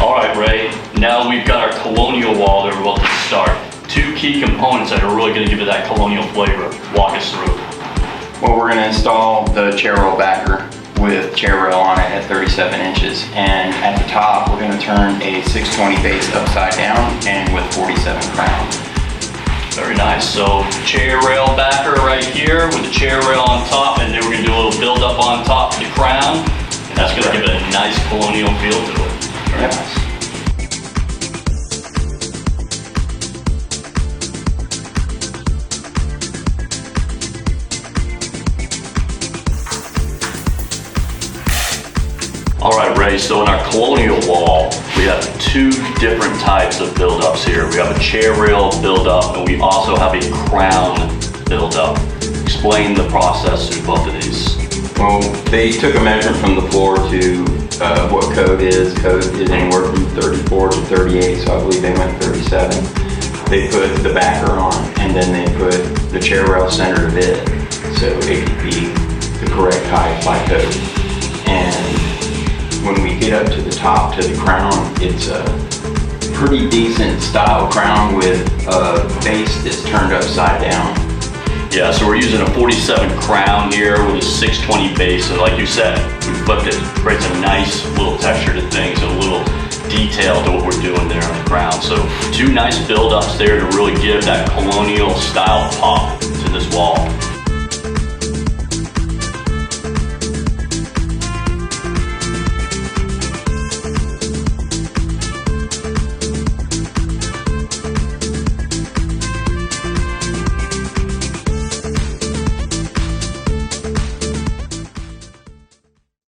All right, Ray, now we've got our Colonial wall that we're about to start. Two key components that are really going to give it that Colonial flavor. Walk us through. Well, we're going to install the chair rail backer with chair rail on it at 37 inches. And at the top, we're going to turn a 620 base upside down and with 47 crown. Very nice. So chair rail backer right here with the chair rail on top, and then we're going to do a little build up on top for the crown. And that's going to give it a nice Colonial feel to it. Very nice. All right, Ray, so in our Colonial wall, we have two different types of build-ups here. We have a chair rail build-up, and we also have a crown build-up. Explain the process through both of these. Well, they took a measurement from the floor to what code is. Code is anywhere from 34 to 38, so I believe they went 37. They put the backer on, and then they put the chair rail center of it, so it could be the correct height by code. And when we get up to the top, to the crown, it's a pretty decent style crown with a base that's turned upside down. Yeah, so we're using a 47 crown here with a 620 base, and like you said, we flipped it. Creates a nice little texture to things, a little detail to what we're doing there on the crown. So two nice build-ups there to really give that Colonial style pop to this wall.